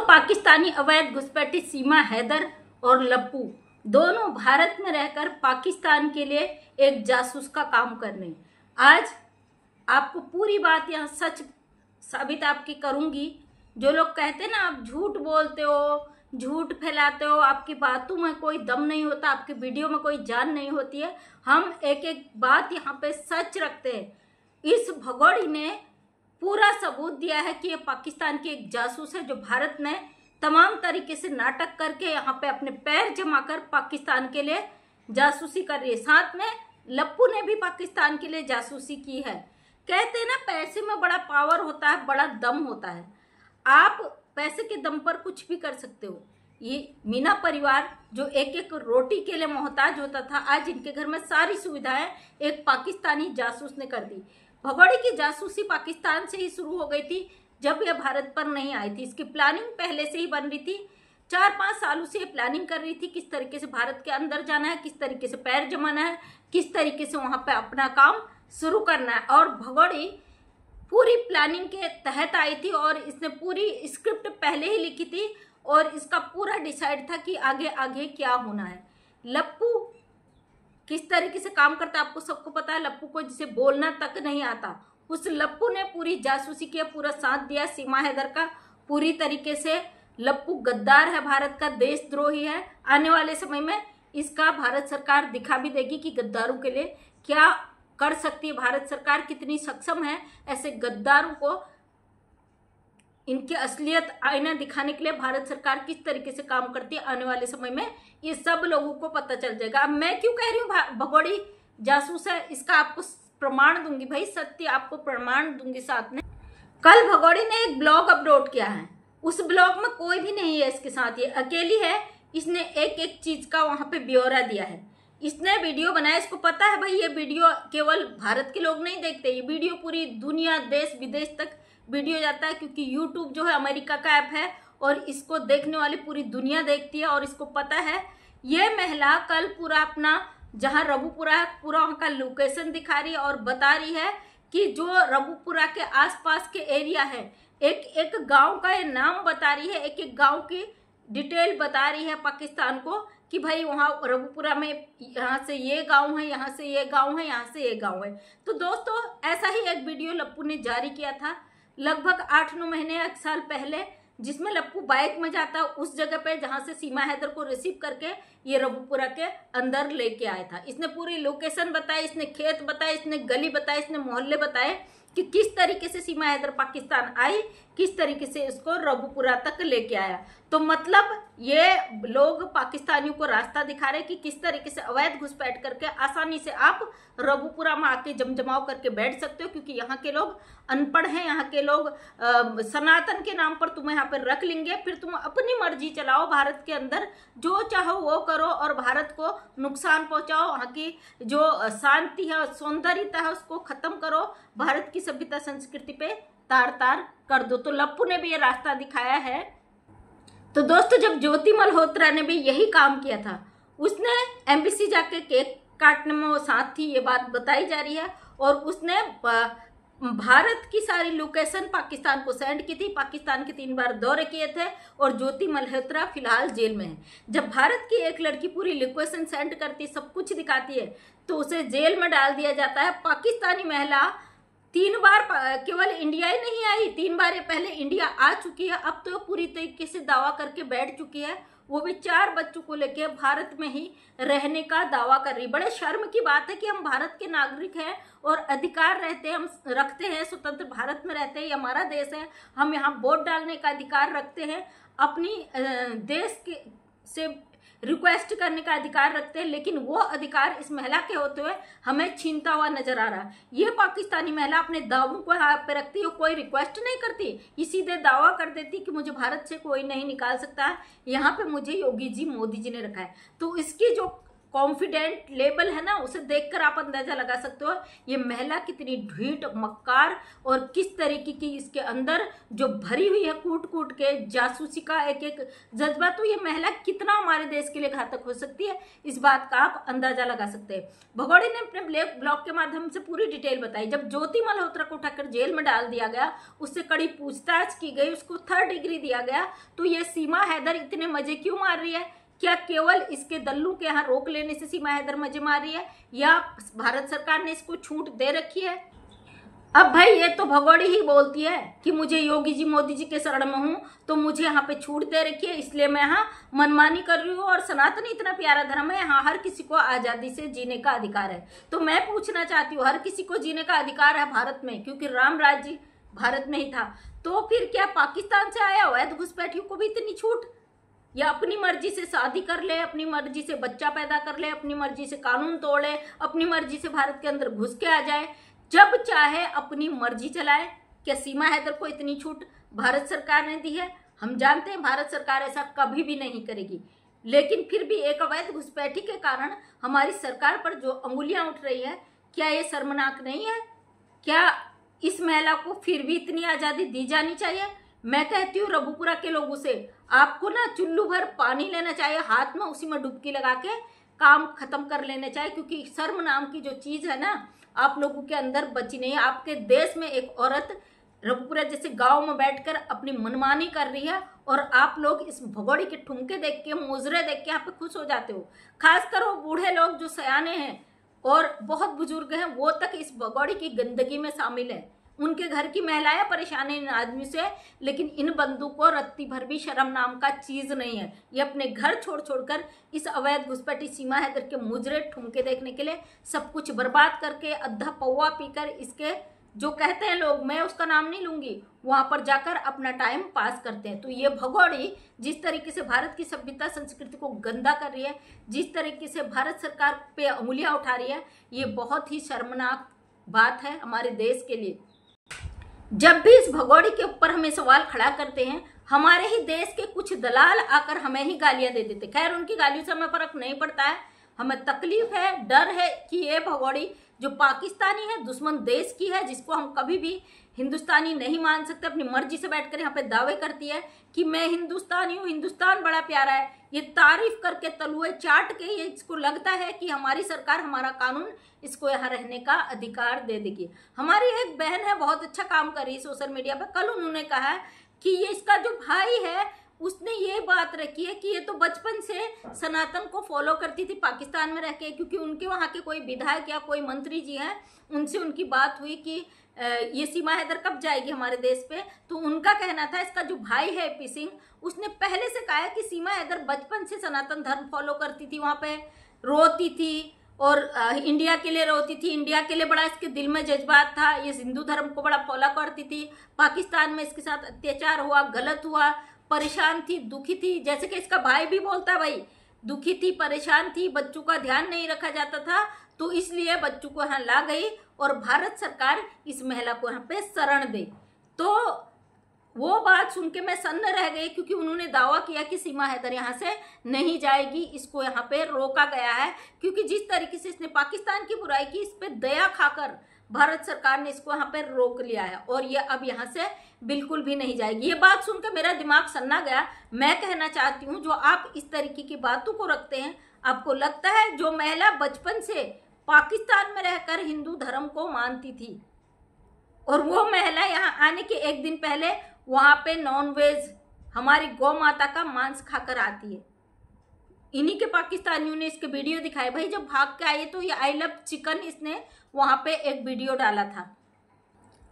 पाकिस्तानी अवैध घुसपैठी सीमा हैदर और लप्पू दोनों भारत में रहकर पाकिस्तान के लिए एक जासूस का काम कर रहे हैं। आज आपको पूरी बात यहाँ सच साबित आपकी करूंगी। जो लोग कहते हैं ना आप झूठ बोलते हो, झूठ फैलाते हो, आपकी बातों में कोई दम नहीं होता, आपकी वीडियो में कोई जान नहीं होती है, हम एक एक बात यहाँ पे सच रखते हैं। इस भगोड़ी ने पूरा सबूत दिया है कि ये पाकिस्तान की एक जासूस है जो भारत में तमाम तरीके से नाटक करके यहाँ पे अपने पैर जमाकर पाकिस्तान के लिए जासूसी कर रही है। साथ में लप्पू ने भी पाकिस्तान के लिए जासूसी की है। कहते हैं ना पैसे में बड़ा पावर होता है, बड़ा दम होता है। आप पैसे के दम पर कुछ भी कर सकते हो। ये मीना परिवार जो एक एक रोटी के लिए मोहताज होता था, आज इनके घर में सारी सुविधाएं एक पाकिस्तानी जासूस ने कर दी। भगोड़ी की जासूसी पाकिस्तान से ही शुरू हो गई थी जब यह भारत पर नहीं आई थी। इसकी प्लानिंग पहले से ही बन रही थी। 4-5 सालों से ये प्लानिंग कर रही थी किस तरीके से भारत के अंदर जाना है, किस तरीके से पैर जमाना है, किस तरीके से वहां पे अपना काम शुरू करना है। और भगोड़ी पूरी प्लानिंग के तहत आई थी और इसने पूरी स्क्रिप्ट पहले ही लिखी थी और इसका पूरा डिसाइड था कि आगे आगे क्या होना है। लप्पू किस तरीके से काम करता है आपको सबको पता है। लप्पू को जिसे बोलना तक नहीं आता, उस लप्पू ने पूरी जासूसी किया, पूरा साथ दिया सीमा हैदर का पूरी तरीके से। लप्पू गद्दार है, भारत का देशद्रोही है। आने वाले समय में इसका भारत सरकार दिखा भी देगी कि गद्दारों के लिए क्या कर सकती है भारत सरकार, कितनी सक्षम है। ऐसे गद्दारों को इनकी असलियत आईना दिखाने के लिए भारत सरकार किस तरीके से काम करती है, आने वाले समय में ये सब लोगों को पता चल जाएगा। अब मैं क्यों कह रही हूँ भगोड़ी जासूस है, इसका आपको प्रमाण दूंगी भाई, सत्य आपको प्रमाण दूंगी साथ में। कल भगोड़ी ने एक ब्लॉग अपलोड किया है, उस ब्लॉग में कोई भी नहीं है इसके साथ, ये अकेली है। इसने एक एक चीज का वहां पे ब्यौरा दिया है। इसने वीडियो बनाया, इसको पता है भाई ये वीडियो केवल भारत के लोग नहीं देखते, ये वीडियो पूरी दुनिया देश विदेश तक वीडियो जाता है, क्योंकि यूट्यूब जो है अमेरिका का ऐप है और इसको देखने वाली पूरी दुनिया देखती है। और इसको पता है ये महिला कल पूरा अपना जहां रबूपुरा है पूरा वहां का लोकेशन दिखा रही है और बता रही है कि जो रबूपुरा के आसपास के एरिया है, एक एक गांव का ये नाम बता रही है, एक एक गांव की डिटेल बता रही है पाकिस्तान को कि भाई वहाँ रबूपुरा में यहाँ से ये गांव है, यहाँ से ये गांव है, यहाँ से ये गांव है। तो दोस्तों ऐसा ही एक वीडियो लप्पू ने जारी किया था लगभग 8-9 महीने 1 साल पहले, जिसमें लप्पू बाइक में जाता उस जगह पे जहां से सीमा हैदर को रिसीव करके ये रबूपुरा के अंदर लेके आया था। इसने पूरी लोकेशन बताई, इसने खेत बताए, इसने गली बताए, इसने मोहल्ले बताए कि किस तरीके से सीमा हैदर पाकिस्तान आई, किस तरीके से इसको रबूपुरा तक लेके आया। तो मतलब ये लोग पाकिस्तानियों को रास्ता दिखा रहे कि किस तरीके से अवैध घुसपैठ करके आसानी से आप रबूपुरा में आके जमजमाव करके बैठ सकते हो, क्योंकि यहाँ के लोग अनपढ़ हैं, यहाँ के लोग सनातन के नाम पर तुम्हें यहाँ पर रख लेंगे, फिर तुम अपनी मर्जी चलाओ, भारत के अंदर जो चाहो वो करो और भारत को नुकसान पहुंचाओ, वहाँ की जो शांति है सौंदर्यता है उसको खत्म करो, भारत की सभ्यता संस्कृति पे तार तार कर दो। तो लप्पू ने भी ये रास्ता दिखाया है। तो दोस्तों जब ज्योति मल्होत्रा ने भी यही काम किया था, उसने एम्बेसी जाके केक काटने में वो साथ थी, ये बात बताई जा रही है। और उसने भारत की सारी लोकेशन पाकिस्तान को सेंड की थी, पाकिस्तान के 3 बार दौरे किए थे और ज्योति मल्होत्रा फिलहाल जेल में है। जब भारत की एक लड़की पूरी लोकेशन सेंड करती, सब कुछ दिखाती है, तो उसे जेल में डाल दिया जाता है। पाकिस्तानी महिला 3 बार केवल इंडिया ही नहीं आई, 3 बार ये पहले इंडिया आ चुकी है, अब तो पूरी तरीके से दावा करके बैठ चुकी है, वो भी 4 बच्चों को लेके भारत में ही रहने का दावा कर रही। बड़े शर्म की बात है कि हम भारत के नागरिक हैं और अधिकार रहते हैं, हम रखते हैं, स्वतंत्र भारत में रहते हैं, ये हमारा देश है, हम यहाँ वोट डालने का अधिकार रखते हैं, अपनी देश के से रिक्वेस्ट करने का अधिकार रखते हैं, लेकिन वो अधिकार इस महिला के होते हुए हमें छीनता हुआ नजर आ रहा है। ये पाकिस्तानी महिला अपने दावों को हाथ पे रखती है, कोई रिक्वेस्ट नहीं करती, ये सीधे दावा कर देती कि मुझे भारत से कोई नहीं निकाल सकता, यहाँ पे मुझे योगी जी मोदी जी ने रखा है। तो इसकी जो कॉन्फिडेंट लेवल है ना, उसे देखकर आप अंदाजा लगा सकते हो ये महिला कितनी ढीठ मक्कार और किस तरीके की इसके अंदर जो भरी हुई है कूट कूट के जासूसी का एक एक जज्बा। तो ये महिला कितना हमारे देश के लिए घातक हो सकती है, इस बात का आप अंदाजा लगा सकते हैं। भगोड़े ने अपने ब्लॉग के माध्यम से पूरी डिटेल बताई। जब ज्योति मल्होत्रा को उठाकर जेल में डाल दिया गया, उससे कड़ी पूछताछ की गई, उसको 3rd डिग्री दिया गया, तो ये सीमा हैदर इतने मजे क्यों मार रही है? क्या केवल इसके दल्लू के यहाँ रोक लेने से सीमा हैदर मजे मार रही है, या भारत सरकार ने इसको छूट दे रखी है? अब भाई ये तो भगोड़ी ही बोलती है कि मुझे योगी जी मोदी जी के शरण में हूं, तो मुझे यहाँ पे छूट दे रखी है, इसलिए मैं यहाँ मनमानी कर रही हूँ। और सनातन इतना प्यारा धर्म है, यहाँ हर किसी को आजादी से जीने का अधिकार है। तो मैं पूछना चाहती हूँ, हर किसी को जीने का अधिकार है भारत में, क्योंकि राम राज्य भारत में ही था। तो फिर क्या पाकिस्तान से आया अवैध घुसपैठियों को भी इतनी छूट? या अपनी मर्जी से शादी कर ले, अपनी मर्जी से बच्चा पैदा कर ले, अपनी मर्जी से कानून तोड़े, अपनी मर्जी से भारत के अंदर घुस के आ जाए, जब चाहे अपनी मर्जी चलाए? क्या सीमा हैदर को इतनी छूट भारत सरकार ने दी है? हम जानते हैं भारत सरकार ऐसा कभी भी नहीं करेगी, लेकिन फिर भी एक अवैध घुसपैठी के कारण हमारी सरकार पर जो अंगुलियां उठ रही है, क्या ये शर्मनाक नहीं है? क्या इस महिला को फिर भी इतनी आजादी दी जानी चाहिए? मैं कहती हूँ रघुपुरा के लोगों से, आपको ना चुल्लू भर पानी लेना चाहिए हाथ में, उसी में डुबकी लगा के काम खत्म कर लेना चाहिए, क्योंकि शर्म नाम की जो चीज है ना आप लोगों के अंदर बची नहीं है। आपके देश में एक औरत रघुपुरा जैसे गांव में बैठकर अपनी मनमानी कर रही है, और आप लोग इस भगोड़ी के ठुमके देख के, मुजरे देख के यहाँ पे खुश हो जाते हो। खासकर वो बूढ़े लोग जो सयाने हैं और बहुत बुजुर्ग हैं, वो तक इस भगोड़ी की गंदगी में शामिल है। उनके घर की महिलाएं परेशान हैं इन आदमी से, लेकिन इन बंदू को रत्ती भर भी शर्म नाम का चीज नहीं है। ये अपने घर छोड़ छोड़कर इस अवैध घुसपैठी सीमा हैदर के मुजरे ठुमके देखने के लिए सब कुछ बर्बाद करके, अद्धा पौवा पीकर, इसके जो कहते हैं लोग, मैं उसका नाम नहीं लूंगी, वहां पर जाकर अपना टाइम पास करते हैं। तो ये भगोड़ी जिस तरीके से भारत की सभ्यता संस्कृति को गंदा कर रही है, जिस तरीके से भारत सरकार पे उंगलियां उठा रही है, ये बहुत ही शर्मनाक बात है हमारे देश के लिए। जब भी इस भगोड़ी के ऊपर हमें सवाल खड़ा करते हैं, हमारे ही देश के कुछ दलाल आकर हमें ही गालियां दे देते। खैर उनकी गालियों से हमें फर्क नहीं पड़ता है, हमें तकलीफ है, डर है कि ये भगोड़ी जो पाकिस्तानी है, दुश्मन देश की है, जिसको हम कभी भी हिंदुस्तानी नहीं मान सकते, अपनी मर्जी से बैठकर यहाँ पे दावे करती है कि मैं हिंदुस्तानी हूँ, हिंदुस्तान बड़ा प्यारा है। ये तारीफ करके तलुए चाट के ये इसको लगता है कि हमारी सरकार, हमारा कानून इसको यहाँ रहने का अधिकार दे देगी। हमारी एक बहन है, बहुत अच्छा काम कर रही है सोशल मीडिया पे। कल उन्होंने कहा कि ये इसका जो भाई है उसने ये बात रखी है कि ये तो बचपन से सनातन को फॉलो करती थी पाकिस्तान में रह के, क्योंकि उनके वहाँ के कोई विधायक या कोई मंत्री जी हैं, उनसे उनकी बात हुई कि ये सीमा हैदर कब जाएगी हमारे देश पे। तो उनका कहना था, इसका जो भाई है पी सिंह, उसने पहले से कहा कि सीमा हैदर बचपन से सनातन धर्म फॉलो करती थी, वहाँ पे रोती थी और इंडिया के लिए रोती थी, इंडिया के लिए बड़ा इसके दिल में जज्बात था, ये हिंदू धर्म को बड़ा फॉलो करती थी। पाकिस्तान में इसके साथ अत्याचार हुआ, गलत हुआ, परेशान थी, दुखी थी, जैसे कि इसका भाई भी बोलता है भाई, दुखी थी, परेशान थी, बच्चों का ध्यान नहीं रखा जाता था, तो इसलिए बच्चों को यहाँ ला गई और भारत सरकार इस महिला को यहाँ पे शरण दे। तो वो बात सुन के मैं सन्न रह गई, क्योंकि उन्होंने दावा किया कि सीमा हैदर यहाँ से नहीं जाएगी, इसको यहाँ पे रोका गया है, क्योंकि जिस तरीके से इसने पाकिस्तान की बुराई की, इस पे दया खाकर भारत सरकार ने इसको यहाँ पे रोक लिया है, और ये अब यहाँ से बिल्कुल भी नहीं जाएगी। ये बात सुनकर मेरा दिमाग सन्ना गया। मैं कहना चाहती हूँ, जो आप इस तरीके की बातों को रखते हैं, आपको लगता है जो महिला बचपन से पाकिस्तान में रहकर हिंदू धर्म को मानती थी, और वो महिला यहाँ आने के एक दिन पहले वहां पे नॉनवेज हमारी गौ माता का मांस खाकर आती है, इन्हीं के पाकिस्तानियों ने इसके वीडियो दिखाए। भाई जब भाग के आई तो ये आई लव चिकन इसने वहां पे एक वीडियो डाला था।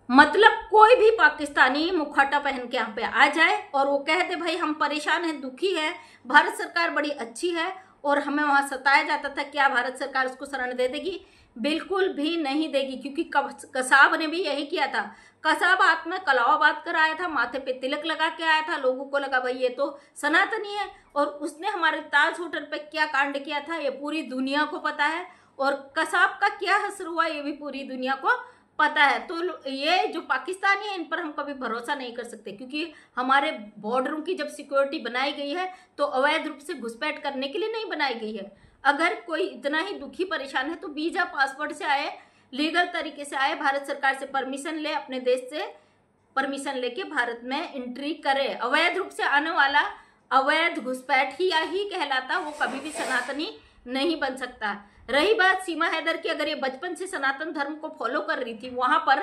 मतलब कोई भी पाकिस्तानी मुखौटा पहन के यहाँ पे आ जाए और वो कह दे भाई हम परेशान हैं, दुखी है, भारत सरकार बड़ी अच्छी है और हमें वहां सताया जाता था, क्या भारत सरकार उसको शरण दे देगी? बिल्कुल भी नहीं देगी, क्योंकि कसाब ने भी यही किया था। कसाब हाथ में कलावा बात कर आया था, माथे पे तिलक लगा के आया था, लोगों को लगा भाई ये तो सनातनी है, और उसने हमारे ताज होटल पे क्या कांड किया था ये पूरी दुनिया को पता है, और कसाब का क्या हश्र हुआ ये भी पूरी दुनिया को पता है। तो ये जो पाकिस्तानी है इन पर हम कभी भरोसा नहीं कर सकते, क्योंकि हमारे बॉर्डरों की जब सिक्योरिटी बनाई गई है तो अवैध रूप से घुसपैठ करने के लिए नहीं बनाई गई है। अगर कोई इतना ही दुखी परेशान है तो वीजा पासपोर्ट से आए, लीगल तरीके से आए, भारत सरकार से परमिशन ले, अपने देश से परमिशन लेके भारत में एंट्री करे। अवैध रूप से आने वाला अवैध घुसपैठिया ही कहलाता, वो कभी भी सनातनी नहीं बन सकता। रही बात सीमा हैदर की, अगर ये बचपन से सनातन धर्म को फॉलो कर रही थी वहां पर,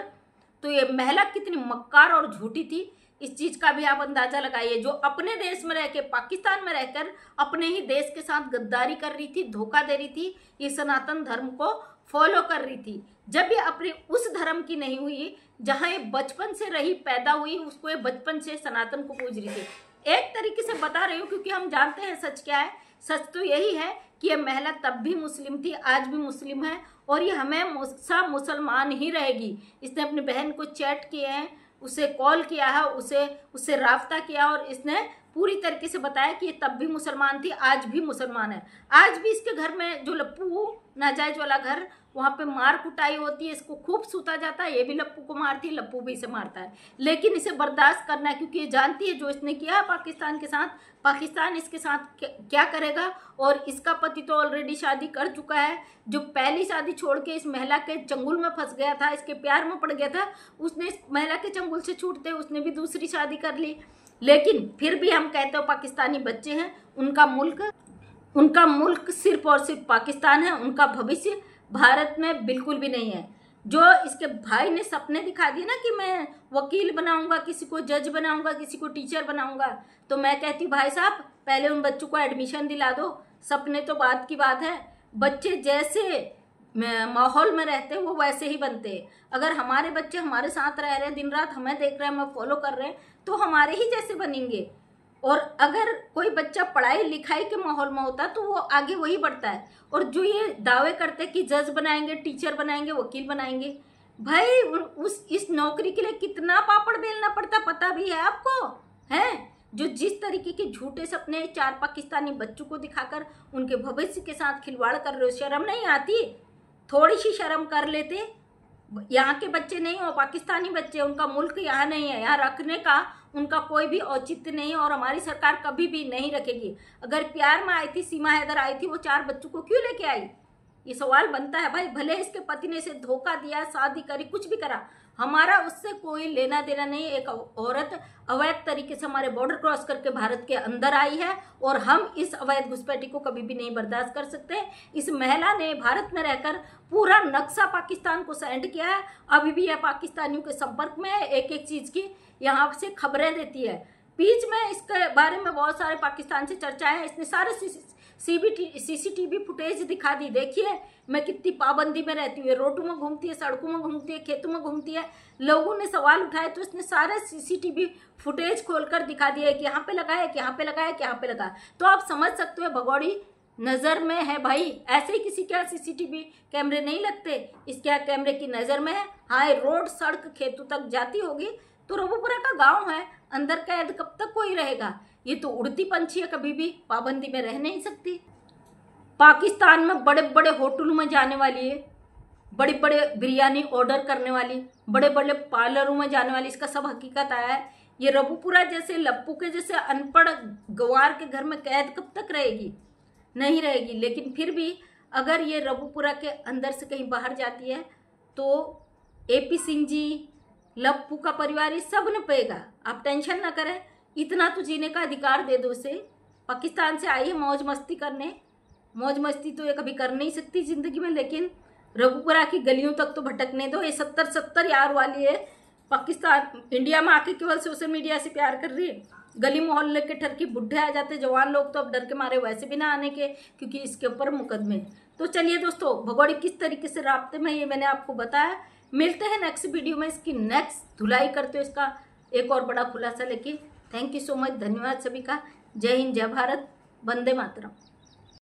तो ये महिला कितनी मक्कार और झूठी थी, इस चीज का भी आप अंदाजा लगाइए। जो अपने देश में रहकर, पाकिस्तान में रहकर अपने ही देश के साथ गद्दारी कर रही थी, धोखा दे रही थी, ये सनातन धर्म को फॉलो कर रही थी। जब ये अपने उस धर्म की नहीं हुई जहां ये बचपन से रही, पैदा हुई, उसको ये बचपन से सनातन को पूज रही थी। एक तरीके से बता रही हूँ क्योंकि हम जानते हैं सच क्या है। सच तो यही है कि ये महिला तब भी मुस्लिम थी, आज भी मुस्लिम है, और ये हमेशा मुसलमान ही रहेगी। इसने अपनी बहन को चैट किए हैं, उसे कॉल किया है, उससे राब्ता किया, और इसने पूरी तरीके से बताया कि ये तब भी मुसलमान थी, आज भी मुसलमान है। आज भी इसके घर में जो लप्पू नाजायज वाला घर, वहाँ पे मार कुटाई होती है, इसको खूब सूता जाता है, ये भी लप्पू को मारती है, लप्पू भी इसे मारता है, लेकिन इसे बर्दाश्त करना है क्योंकि ये जानती है जो इसने किया पाकिस्तान के साथ, पाकिस्तान इसके साथ क्या करेगा। और इसका पति तो ऑलरेडी शादी कर चुका है, जो पहली शादी छोड़ के इस महिला के चंगुल में फंस गया था, इसके प्यार में पड़ गया था, उसने इस महिला के चंगुल से छूटते उसने भी दूसरी शादी कर ली। लेकिन फिर भी हम कहते हो पाकिस्तानी बच्चे हैं, उनका मुल्क सिर्फ और सिर्फ पाकिस्तान है, उनका भविष्य भारत में बिल्कुल भी नहीं है। जो इसके भाई ने सपने दिखा दिए ना कि मैं वकील बनाऊंगा, किसी को जज बनाऊंगा, किसी को टीचर बनाऊंगा, तो मैं कहती हूँ भाई साहब पहले उन बच्चों को एडमिशन दिला दो। सपने तो बात की बात है, बच्चे जैसे माहौल में रहते हैं वो वैसे ही बनते हैं। अगर हमारे बच्चे हमारे साथ रह रहे हैं, दिन रात हमें देख रहे हैं, हमें फॉलो कर रहे हैं, तो हमारे ही जैसे बनेंगे। और अगर कोई बच्चा पढ़ाई लिखाई के माहौल में होता तो वो आगे वही बढ़ता है। और जो ये दावे करते कि जज बनाएंगे, टीचर बनाएंगे, वकील बनाएंगे, भाई इस नौकरी के लिए कितना पापड़ बेलना पड़ता पता भी है आपको? है जो जिस तरीके के झूठे सपने 4 पाकिस्तानी बच्चों को दिखाकर उनके भविष्य के साथ खिलवाड़ कर रहे हो, शर्म नहीं आती? थोड़ी सी शर्म कर लेते। यहाँ के बच्चे नहीं हो, पाकिस्तानी बच्चे, उनका मुल्क यहाँ नहीं है, यहाँ रखने का उनका कोई भी औचित्य नहीं है, और हमारी सरकार कभी भी नहीं रखेगी। अगर प्यार में आई थी, सीमा हैदर आई थी, वो 4 बच्चों को क्यों लेके आई? ये सवाल बनता है भाई। भले इसके पति ने इसे धोखा दिया, शादी करी, कुछ भी करा, हमारा उससे कोई लेना देना नहीं। एक औरत अवैध तरीके से हमारे बॉर्डर क्रॉस करके भारत के अंदर आई है, और हम इस अवैध घुसपैठी को कभी भी नहीं बर्दाश्त कर सकते। इस महिला ने भारत में रहकर पूरा नक्शा पाकिस्तान को सेंड किया है, अभी भी यह पाकिस्तानियों के संपर्क में है, एक एक चीज की यहाँ से खबरें देती है। बीच में इसके बारे में बहुत सारे पाकिस्तान से चर्चाएं हैं, इसने सारे सीसीटीवी फुटेज दिखा दी। देखिए मैं कितनी पाबंदी में रहती हूँ, रोडों में घूमती है, सड़कों में घूमती है, खेतों में घूमती है। लोगों ने सवाल उठाए तो इसने सारे सीसीटीवी फुटेज खोलकर दिखा दिया कि यहाँ पे लगा है, कि यहाँ पे लगा है, कि यहाँ पे लगा। तो आप समझ सकते हो भगौड़ी नजर में है भाई। ऐसे ही किसी के सीसीटीवी कैमरे नहीं लगते, इसके कैमरे की नजर में है। हाँ, रोड सड़क खेतों तक जाती होगी, तो रबूपुरा का गांव है, अंदर कैद कब तक कोई रहेगा? ये तो उड़ती पंछी है, कभी भी पाबंदी में रह नहीं सकती। पाकिस्तान में बड़े बड़े होटलों में जाने वाली है, बड़े बड़े बिरयानी ऑर्डर करने वाली, बड़े बड़े पार्लरों में जाने वाली, इसका सब हकीकत आया है। ये रबूपुरा जैसे लप्पू के जैसे अनपढ़ गंवार के घर में कैद कब तक रहेगी? नहीं रहेगी। लेकिन फिर भी अगर ये रबूपुरा के अंदर से कहीं बाहर जाती है तो AP सिंह जी, लप्पू का परिवार, ये सब न पेगा। आप टेंशन ना करें, इतना तो जीने का अधिकार दे दो उसे। पाकिस्तान से आई है मौज मस्ती करने, मौज मस्ती तो ये कभी कर नहीं सकती जिंदगी में, लेकिन रबूपुरा की गलियों तक तो भटकने दो। ये 70 यार वाली है, पाकिस्तान इंडिया में आके केवल सोशल मीडिया से प्यार कर रही है। गली मोहल्ले के ठरकी बुढ़े आ जाते, जवान लोग तो अब डर के मारे वैसे भी ना आने के, क्योंकि इसके ऊपर मुकदमे। तो चलिए दोस्तों, भगौड़ी किस तरीके से राब्ते में, ये मैंने आपको बताया। मिलते हैं नेक्स्ट वीडियो में, इसकी नेक्स्ट धुलाई करते हो, इसका एक और बड़ा खुलासा लेके। थैंक यू सो मच, धन्यवाद सभी का। जय हिंद, जय भारत, वंदे मातरम।